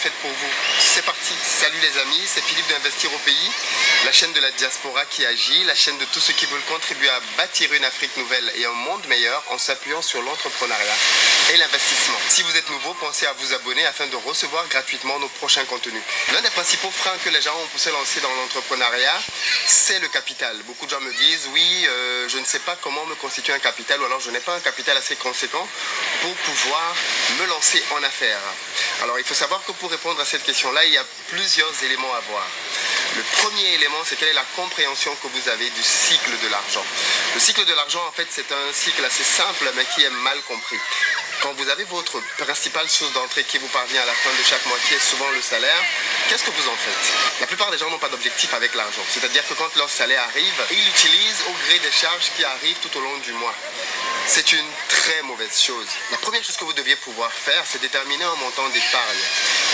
faite pour vous. C'est parti. Salut les amis, c'est Philippe d'Investir au pays, la chaîne de la diaspora qui agit, la chaîne de tous ceux qui veulent contribuer à bâtir une Afrique nouvelle et un monde meilleur en s'appuyant sur l'entrepreneuriat et l'investissement. Si vous êtes nouveau, pensez à vous abonner afin de recevoir gratuitement nos prochains contenus. L'un des principaux freins que les gens ont pour se lancer dans l'entrepreneuriat, c'est le capital. Beaucoup de gens me disent, oui, je ne sais pas comment me constituer un capital, ou alors je n'ai pas un capital assez conséquent pour pouvoir me lancer en affaires. Alors il faut savoir que pour répondre à cette question-là, il y a plusieurs éléments à voir. Le premier élément, c'est quelle est la compréhension que vous avez du cycle de l'argent. Le cycle de l'argent, en fait, c'est un cycle assez simple, mais qui est mal compris. Quand vous avez votre principale source d'entrée qui vous parvient à la fin de chaque mois, qui est souvent le salaire, qu'est-ce que vous en faites? La plupart des gens n'ont pas d'objectif avec l'argent. C'est-à-dire que quand leur salaire arrive, ils l'utilisent au gré des charges qui arrivent tout au long du mois. C'est une très mauvaise chose. La première chose que vous deviez pouvoir faire, c'est déterminer un montant d'épargne.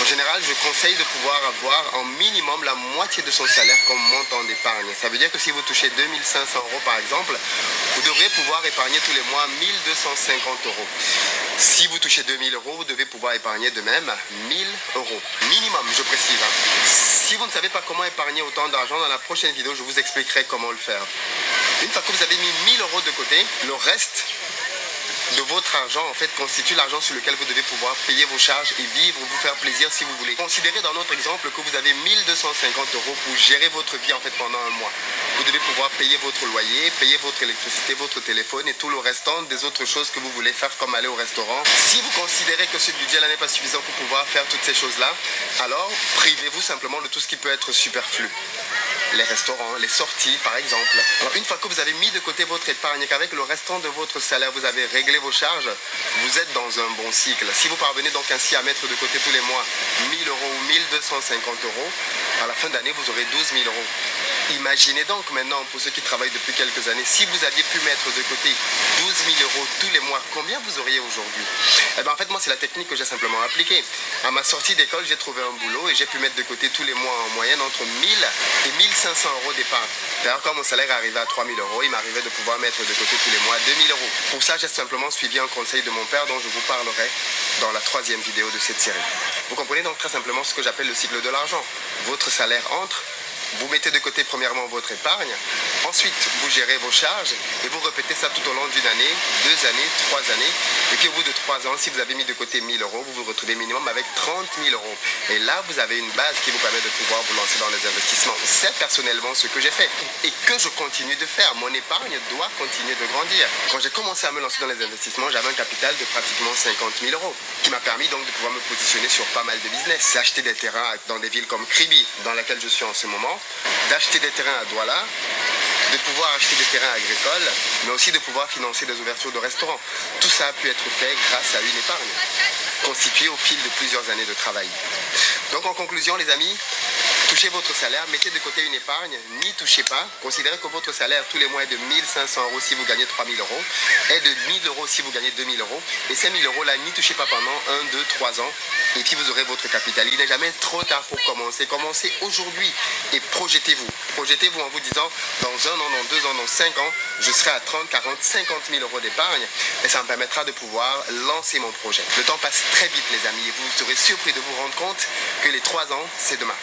En général, je conseille de pouvoir avoir en minimum la moitié de son salaire comme montant d'épargne. Ça veut dire que si vous touchez 2500 euros par exemple, vous devrez pouvoir épargner tous les mois 1250 euros. Si vous touchez 2000 euros, vous devez pouvoir épargner de même 1000 euros. Minimum, je précise. Si vous ne savez pas comment épargner autant d'argent, dans la prochaine vidéo, je vous expliquerai comment le faire. Une fois que vous avez mis 1000 euros de côté, le reste de votre argent en fait constitue l'argent sur lequel vous devez pouvoir payer vos charges et vivre, vous faire plaisir si vous voulez. Considérez dans notre exemple que vous avez 1250 euros pour gérer votre vie en fait pendant un mois. Vous devez pouvoir payer votre loyer, payer votre électricité, votre téléphone et tout le restant des autres choses que vous voulez faire comme aller au restaurant. Si vous considérez que ce budget là n'est pas suffisant pour pouvoir faire toutes ces choses là, alors privez-vous simplement de tout ce qui peut être superflu. Les restaurants, les sorties par exemple. Alors une fois que vous avez mis de côté votre épargne et qu'avec le restant de votre salaire vous avez réglé vos charges, vous êtes dans un bon cycle. Si vous parvenez donc ainsi à mettre de côté tous les mois 1000 euros ou 1250 euros, à la fin d'année vous aurez 12 000 euros. Imaginez donc maintenant, pour ceux qui travaillent depuis quelques années, si vous aviez pu mettre de côté 12 000 euros tous les mois, combien vous auriez aujourd'hui? Eh bien en fait moi c'est la technique que j'ai simplement appliquée. À ma sortie d'école, j'ai trouvé un boulot et j'ai pu mettre de côté tous les mois en moyenne entre 1000 et 1500 euros d'épargne. D'ailleurs quand mon salaire arrivait à 3000 euros, il m'arrivait de pouvoir mettre de côté tous les mois 2000 euros. Pour ça j'ai simplement suivi un conseil de mon père dont je vous parlerai dans la troisième vidéo de cette série. Vous comprenez donc très simplement ce que j'appelle le cycle de l'argent. Votre salaire entre, vous mettez de côté premièrement votre épargne, ensuite vous gérez vos charges et vous répétez ça tout au long d'une année, 2 années, 3 années. Et puis au bout de 3 ans, si vous avez mis de côté 1000 euros, vous vous retrouvez minimum avec 30 000 euros. Et là, vous avez une base qui vous permet de pouvoir vous lancer dans les investissements. C'est personnellement ce que j'ai fait et que je continue de faire. Mon épargne doit continuer de grandir. Quand j'ai commencé à me lancer dans les investissements, j'avais un capital de pratiquement 50 000 euros qui m'a permis donc de pouvoir me positionner sur pas mal de business. Acheter des terrains dans des villes comme Kribi, dans laquelle je suis en ce moment, d'acheter des terrains à Douala, de pouvoir acheter des terrains agricoles, mais aussi de pouvoir financer des ouvertures de restaurants. Tout ça a pu être fait grâce à une épargne, constituée au fil de plusieurs années de travail. Donc en conclusion les amis, touchez votre salaire, mettez de côté une épargne, n'y touchez pas. Considérez que votre salaire tous les mois est de 1500 euros si vous gagnez 3000 euros, et de 1000 euros si vous gagnez 2000 euros. Et ces 1000 euros là, n'y touchez pas pendant 1, 2, 3 ans, et puis vous aurez votre capital. Il n'est jamais trop tard pour commencer. Commencez aujourd'hui et projetez-vous. Projetez-vous en vous disant, dans 1 an, dans 2 ans, dans 5 ans, je serai à 30, 40, 50 000 euros d'épargne, et ça me permettra de pouvoir lancer mon projet. Le temps passe très vite les amis, et vous serez surpris de vous rendre compte que les 3 ans, c'est demain.